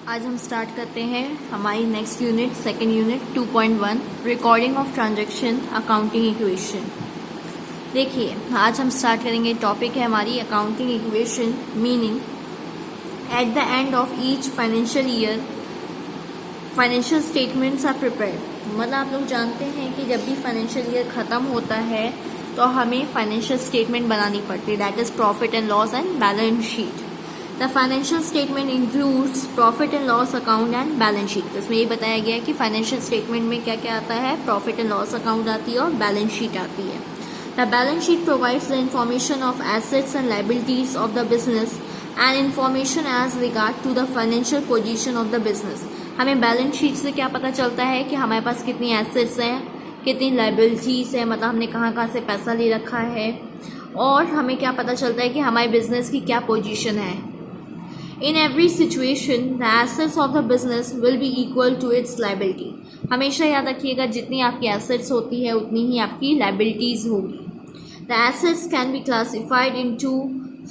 आज हम स्टार्ट करते हैं हमारी next unit second unit 2.1 recording of transaction accounting equation. देखिए आज हम स्टार्ट करेंगे, टॉपिक है हमारी accounting equation. Meaning at the end of each financial year financial statements are prepared. मतलब आप लोग जानते हैं कि जब भी फाइनेंशियल ईयर ख़त्म होता है तो हमें फाइनेंशियल स्टेटमेंट बनानी पड़ती है, that is profit and loss and balance sheet. The financial statement includes profit and loss account and balance sheet. तो इसमें ये बताया गया है कि फाइनेंशियल स्टेटमेंट में क्या क्या आता है, प्रॉफिट एंड लॉस अकाउंट आती है और बैलेंस शीट आती है। The balance sheet provides the information of assets and liabilities of the business and information as regard to the financial position of the business. हमें बैलेंस शीट से क्या पता चलता है कि हमारे पास कितनी एसेट्स हैं, कितनी लाइबिलिटीज है, मतलब हमने कहाँ कहाँ से पैसा ले रखा है, और हमें क्या पता चलता है कि हमारे बिजनेस की क्या पोजीशन है। In every situation, the assets of the business will be equal to its liability. हमेशा याद रखिएगा, जितनी आपकी assets होती है उतनी ही आपकी liabilities होगी। The assets can be classified into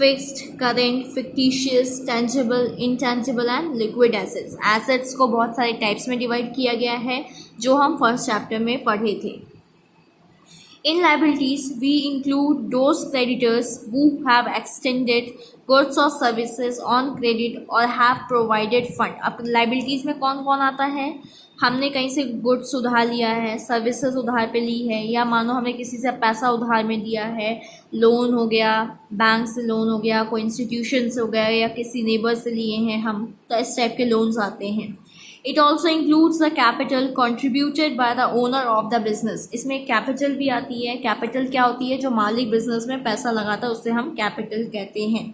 fixed, current, fictitious, tangible, intangible and liquid assets. Assets को बहुत सारे types में divide किया गया है जो हम first chapter में पढ़े थे। In liabilities, we include those creditors who have extended goods or services on credit or have provided fund. अब liabilities में कौन कौन आता है? हमने कहीं से गुड्स उधार लिया है, सर्विसेज उधार पे ली है, या मानो हमने किसी से पैसा उधार में दिया है, लोन हो गया, बैंक से लोन हो गया, कोई इंस्टीट्यूशन से हो गया, या किसी नेबर से लिए हैं हम, तो इस टाइप के लोन्स आते हैं। It also includes the capital contributed by the owner of the business. इसमें कैपिटल भी आती है। कैपिटल क्या होती है? जो मालिक बिजनेस में पैसा लगाता है उससे हम कैपिटल कहते हैं।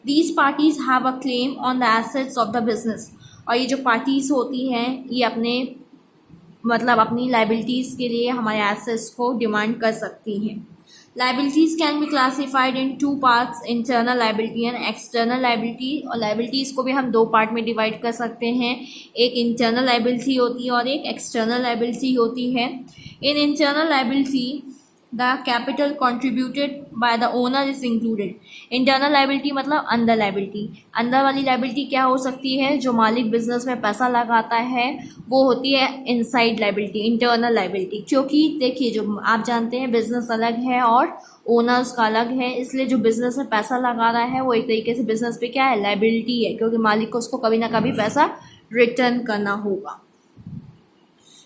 These parties have a claim on the assets of the business. और ये जो पार्टीज होती हैं ये अपने मतलब अपनी लाइबिलिटीज़ के लिए हमारे एसेट्स को डिमांड कर सकती हैं। Liabilities can be classified in two parts, internal liability and external liability। और liabilities को भी हम दो पार्ट में डिवाइड कर सकते हैं, एक internal liability होती है और एक external liability होती है। In internal liability, the capital contributed by the owner is included। internal liability मतलब अंदर liability। अंदर वाली liability क्या हो सकती है? जो मालिक बिजनेस में पैसा लगाता है वो होती है inside liability, internal liability। क्योंकि देखिए जो आप जानते हैं बिजनेस अलग है और ओनर्स का अलग है, इसलिए जो बिजनेस में पैसा लगा रहा है वो एक तरीके से बिजनेस पे क्या है, लाइबिलिटी है, क्योंकि मालिक को उसको कभी ना कभी पैसा रिटर्न करना होगा।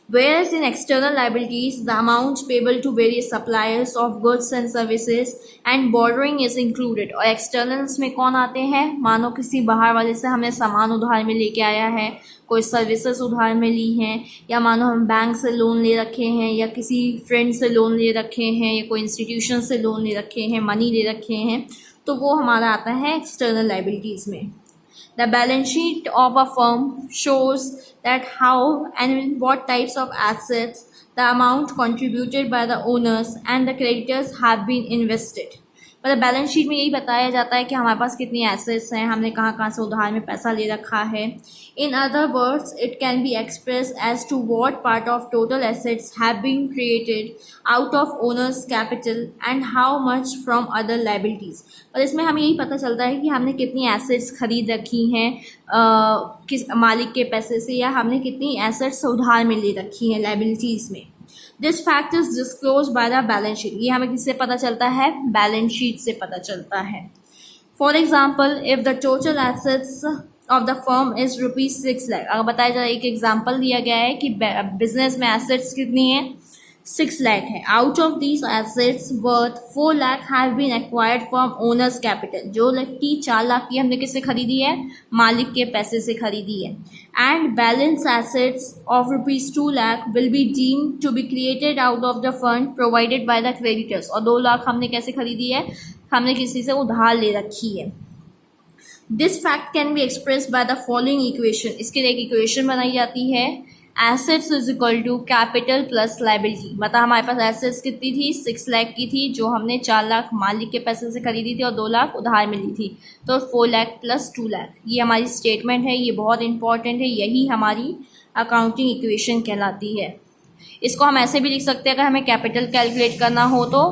Whereas in external liabilities, the amounts payable to various suppliers of goods and services and borrowing is included। और externals में कौन आते हैं? मानो किसी बाहर वाले से हमने सामान उधार में लेके आया है, कोई सर्विसेज उधार में ली हैं, या मानो हम बैंक से लोन ले रखे हैं, या किसी फ्रेंड से लोन ले रखे हैं, या कोई इंस्टीट्यूशन से लोन ले रखे हैं, मनी ले रखे हैं, तो वो हमारा आता है एक्सटर्नल लाइबिलिटीज़ में। The balance sheet of a firm shows that how and in what types of assets the amount contributed by the owners and the creditors have been invested। मतलब बैलेंस शीट में यही बताया जाता है कि हमारे पास कितनी एसेट्स हैं, हमने कहाँ कहाँ से उधार में पैसा ले रखा है। In other words it can be express as to what part of total assets have been created out of owners capital and how much from other liabilities. और इसमें हमें यही पता चलता है कि हमने कितनी एसेट्स खरीद रखी हैं किस मालिक के पैसे से, या हमने कितनी एसेट्स उधार में ले रखी हैं लाइबिलिटीज़ में। This fact is disclose by the balance sheet. ये हमें किससे पता चलता है? बैलेंस शीट से पता चलता है। For example, if the total assets of the firm is ₹6 lakh. अगर बताया जाए, एक एग्जाम्पल दिया गया है कि बिजनेस में एसेट्स कितनी है, 6 लाख है। Out of these assets worth 4 lakh have been acquired from owners capital. जो लकी 4 लाख की हमने किससे खरीदी है? मालिक के पैसे से खरीदी है। And balance assets of ₹2 lakh will be deemed to be created out of the fund provided by the creditors. और 2 लाख हमने कैसे खरीदी है? हमने किसी से उधार ले रखी है। This fact can be express by the following equation. इसके लिए एक इक्वेशन बनाई जाती है, assets is equal to capital plus liability. मतलब हमारे पास एसेट्स कितनी थी? 6 लाख की थी, जो हमने 4 लाख मालिक के पैसे से खरीदी थी और 2 लाख उधार में ली थी, तो 4 लाख प्लस 2 लाख। ये हमारी स्टेटमेंट है, ये बहुत इंपॉर्टेंट है, यही हमारी अकाउंटिंग इक्वेशन कहलाती है। इसको हम ऐसे भी लिख सकते हैं, अगर हमें कैपिटल कैलकुलेट करना हो तो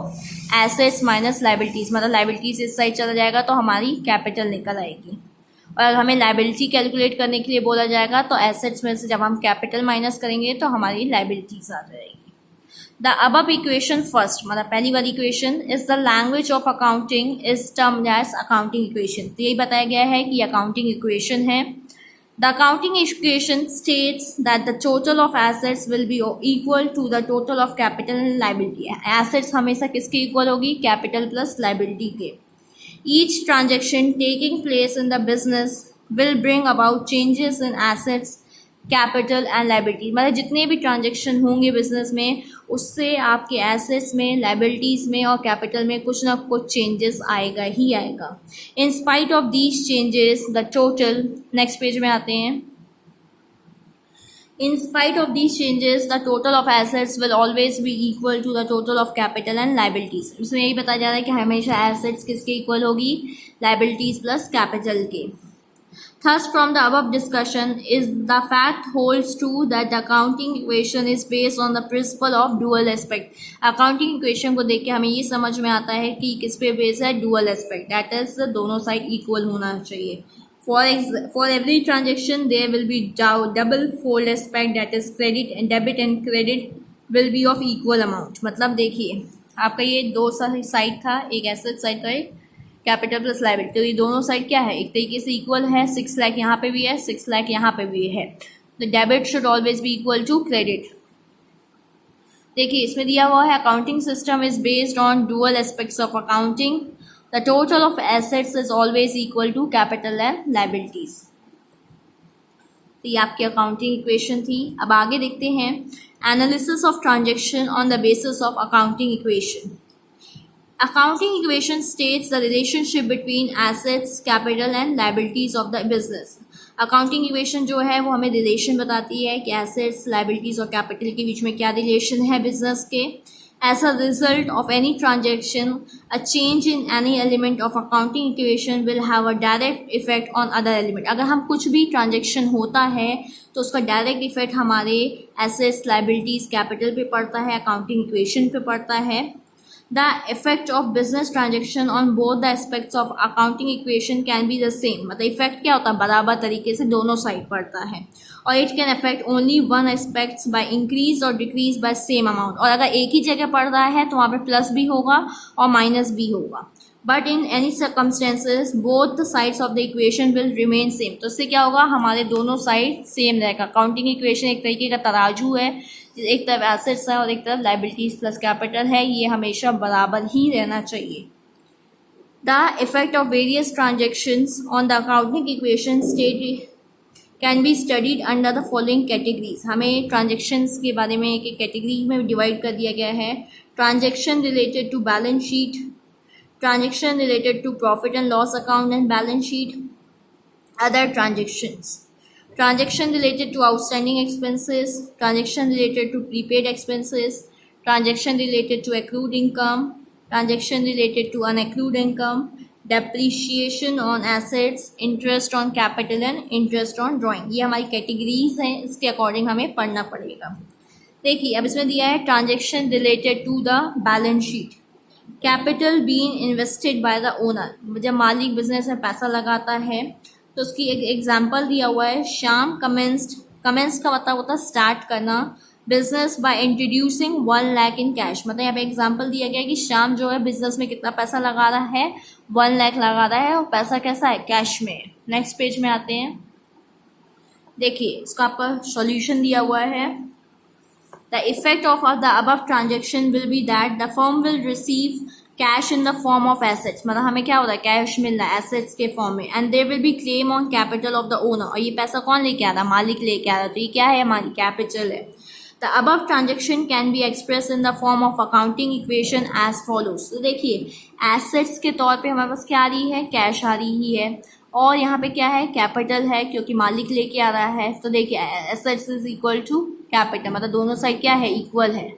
एसेट्स माइनस लाइबिलिटीज़, मतलब लाइबिलिटीज़ इस साइड चला जाएगा तो हमारी कैपिटल निकल आएगी। और हमें लाइबिलिटी कैलकुलेट करने के लिए बोला जाएगा तो एसेट्स में से जब हम कैपिटल माइनस करेंगे तो हमारी लाइबिलिटीज आ जाएगी। द अबव इक्वेशन फर्स्ट, मतलब पहली वाली equation, is the language of accounting is termed as accounting equation. तो यही बताया गया है कि अकाउंटिंग इक्वेशन है। The accounting equation states that the total of assets will be equal to the total of capital and liability. Assets हमेशा किसके equal होगी? कैपिटल प्लस लाइबिलिटी के। Each transaction taking place in the business will bring about changes in assets, capital and liability. मतलब जितने भी transaction होंगे business में उससे आपके एसेट्स में, लाइबिलिटीज में और कैपिटल में कुछ ना कुछ चेंजेस आएगा ही आएगा। In spite of these changes the total, next page में आते हैं, in spite of these changes the total of assets will always be equal to the total of capital and liabilities. इसमें यही बताया जा रहा है कि हमेशा एसेट्स किसके इक्वल होगी? लाइबिलिटीज प्लस कैपिटल के। Thus, from the above discussion, is the fact holds true that the accounting equation is based on the principle of dual aspect. Accounting equation को देख के हमें ये समझ में आता है कि किस पे बेस है? dual aspect. That is, दोनों साइड इक्वल होना चाहिए. For every transaction, there will be double fold aspect, that is credit and debit and credit will be of equal amount. मतलब देखिए आपका ये दो साइड था, एक एसेट साइड का, एक कैपिटल प्लस लाइबिलिटी। तो ये दोनों साइड क्या है? एक तरीके से इक्वल है। 6 लाख यहाँ पे भी है, 6 लाख यहाँ पे भी है। तो debit should always be equal to credit. देखिए इसमें दिया हुआ है accounting system is based on dual aspects of accounting. The total of assets is always equal to capital and liabilities. तो ये आपकी अकाउंटिंग इक्वेशन थी। अब आगे देखते हैं analysis of transaction on the basis of accounting equation. Accounting equation states the relationship between assets, capital and liabilities of the business. Accounting equation जो है वो हमें रिलेशन बताती है कि assets, liabilities और capital के बीच में क्या रिलेशन है business के। As a result of any transaction, a change in any element of accounting equation will have a direct effect on other element. अगर हम कुछ भी transaction होता है तो उसका direct effect हमारे assets, liabilities, capital पे पड़ता है, accounting equation पे पड़ता है। The effect of business transaction on both the aspects of accounting equation can be the same. मतलब इफेक्ट क्या होता है? बराबर तरीके से दोनों साइड पड़ता है। और it can affect only one aspects by increase or decrease by same amount. और अगर एक ही जगह पड़ रहा है तो वहाँ पे प्लस भी होगा और माइनस भी होगा। But in any circumstances both the sides of the equation will remain same. तो इससे क्या होगा? हमारे दोनों साइड सेम रहेगा। अकाउंटिंग इक्वेशन एक तरीके का तराजू है, एक तरफ एसेट्स है और एक तरफ लाइबिलिटीज प्लस कैपिटल है, ये हमेशा बराबर ही रहना चाहिए। The effect of various transactions on the accounting equation state can be studied under the following categories. हमें ट्रांजेक्शन्स के बारे में एक कैटेगरी में डिवाइड कर दिया गया है। Transaction related to balance sheet, transaction related to profit and loss account and balance sheet, other transactions, transaction related to outstanding expenses, transaction related to prepaid expenses, transaction related to accrued income, transaction related to unaccrued income, depreciation on assets, interest on capital and interest on drawing। ये हमारी categories हैं, इसके according हमें पढ़ना पड़ेगा। देखिए अब इसमें दिया है transaction related to the balance sheet, capital being invested by the owner. जब मालिक बिजनेस में पैसा लगाता है तो उसकी एक एग्जाम्पल दिया हुआ है, श्याम कमेंस्ड का मतलब होता है स्टार्ट करना, business by introducing 1 lakh in cash. मतलब यहाँ पे एग्जाम्पल दिया गया है कि श्याम जो है बिजनेस में कितना पैसा लगा रहा है? 1 लाख लगा रहा है और पैसा कैसा है? कैश में। नेक्स्ट पेज में आते हैं, देखिए इसका आपका सॉल्यूशन दिया हुआ है। The effect of the above transaction will B that the firm will receive cash in the form of assets. मतलब हमें क्या होता है? कैश मिल रहा है एसेट्स के फॉर्म में। And there will be claim on capital of the owner. और ये पैसा कौन लेके आ रहा है? मालिक लेके आ रहा है। तो ये क्या है? हमारी कैपिटल है। The above transaction can be express in the form of accounting equation as follows. तो देखिए एसेट्स के तौर पे हमारे पास क्या आ रही है? कैश आ रही है। और यहाँ पे क्या है? कैपिटल है, क्योंकि मालिक लेके आ रहा है। तो देखिए assets is equal to capital, मतलब दोनों साइड क्या है? इक्वल है।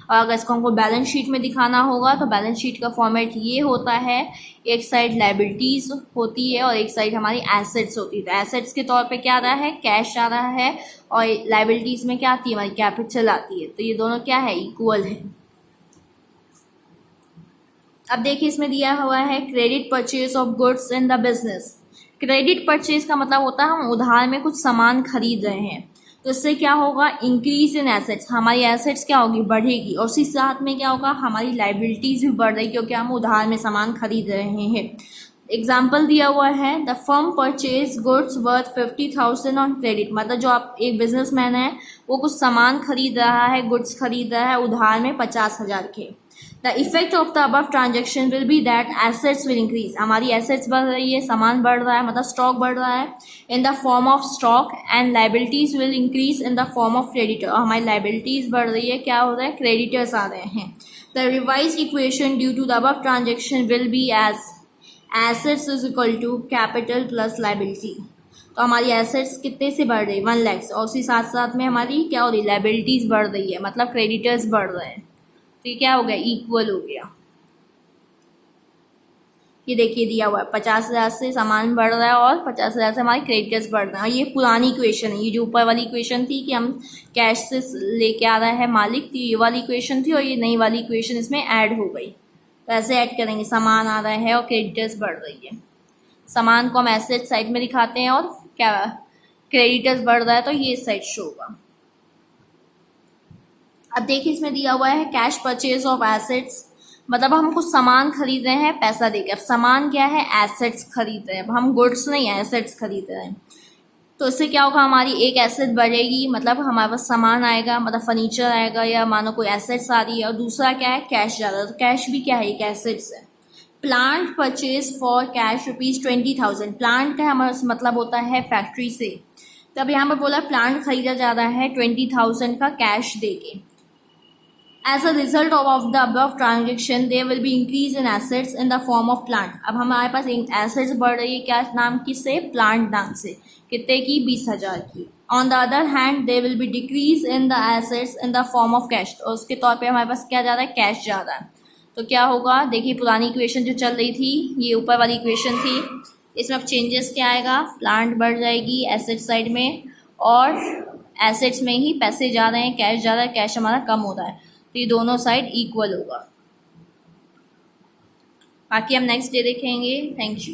और अगर इसको हमको बैलेंस शीट में दिखाना होगा तो बैलेंस शीट का फॉर्मेट ये होता है, एक साइड लाइबिलिटीज होती है और एक साइड हमारी एसेट्स होती है। तो एसेट्स के तौर पे क्या आ रहा है? कैश आ रहा है। और लाइबिलिटीज में क्या आती है? हमारी कैपिटल आती है। तो ये दोनों क्या है? इक्वल है। अब देखिए इसमें दिया हुआ है credit purchase of goods in the business. Credit purchase का मतलब होता है हम उधार में कुछ सामान खरीद रहे हैं, तो इससे क्या होगा, इंक्रीज इन एसेट्स, हमारी एसेट्स क्या होगी, बढ़ेगी, और उसी साथ में क्या होगा, हमारी लाइबिलिटीज भी बढ़ रही क्योंकि हम उधार में सामान खरीद रहे हैं। एग्जाम्पल दिया हुआ है, the firm purchase goods worth 50,000 on credit, मतलब जो आप एक बिजनेसमैन है वो कुछ सामान खरीद रहा है, गुड्स खरीद रहा है उधार में 50,000 के। The effect of the above transaction will B that assets will increase, हमारी एसेट्स बढ़ रही है, सामान बढ़ रहा है, मतलब स्टॉक बढ़ रहा है इन the form of stock, and liabilities will increase in the form of creditor, हमारी लाइबिलिटीज बढ़ रही है, क्या हो रहा है, क्रेडिटर्स आ रहे हैं। The revise equation due to the above transaction will be as assets is equal to capital plus liability, तो हमारी एसेट्स कितने से बढ़ रही है, 1 लाख, और उसी साथ साथ में हमारी क्या हो रही है, लाइबिलिटीज बढ़ रही है, मतलब क्रेडिटर्स बढ़ रहे हैं, तो ये क्या हो गया, इक्वल हो गया। ये देखिए दिया हुआ है 50,000 से सामान बढ़ रहा है और 50,000 से हमारे क्रेडिटर्स बढ़ रहे हैं, और ये पुरानी इक्वेशन है, ये जो ऊपर वाली इक्वेशन थी कि हम कैश से लेके आ रहा है मालिक, तो ये वाली इक्वेशन थी, और ये नई वाली इक्वेशन इसमें ऐड हो गई, तो ऐसे ऐड करेंगे, सामान आ रहा है और क्रेडिटर्स बढ़ रही है, सामान को हम एसेट साइड में दिखाते हैं और क्या क्रेडिटर्स बढ़ रहा है तो ये इस साइड शो होगा। अब देखिए इसमें दिया हुआ है कैश परचेज ऑफ एसेट्स, मतलब हम कुछ सामान खरीद रहे हैं पैसा देके, अब सामान क्या है, एसेट्स खरीद रहे हैं, अब हम गुड्स नहीं एसेट्स खरीद रहे हैं, तो इससे क्या होगा, हमारी एक एसेट बढ़ेगी, मतलब हमारे पास सामान आएगा, मतलब फर्नीचर आएगा या मानो कोई एसेट्स आ रही है, और दूसरा क्या है, कैश जा रहा है, तो कैश भी क्या है, एक एसेट्स है। Plant purchase for cash ₹20,000, plant का हमारा मतलब होता है फैक्ट्री से, तब यहाँ पर बोला प्लांट खरीदा जा रहा है 20,000 का कैश देके। As a result of the above transaction, there will be increase in assets in the form of plant. अब हमारे पास assets बढ़ रही है, क्या नाम की से, प्लांट नाम से, कितने की, 20,000 की। On the other hand, there will be decrease in the assets in the form of cash. और उसके तौर पे हमारे पास क्या जा रहा है, कैश जा रहा है, तो क्या होगा, देखिए पुरानी इक्वेशन जो चल रही थी, ये ऊपर वाली इक्वेशन थी, इसमें अब चेंजेस क्या आएगा, प्लांट बढ़ जाएगी एसेट साइड में, और एसेट्स में ही पैसे जा रहे हैं, कैश जा रहा है, कैश हमारा कम हो रहा है, तो ये दोनों साइड इक्वल होगा। बाकी हम नेक्स्ट डे देखेंगे। Thank you.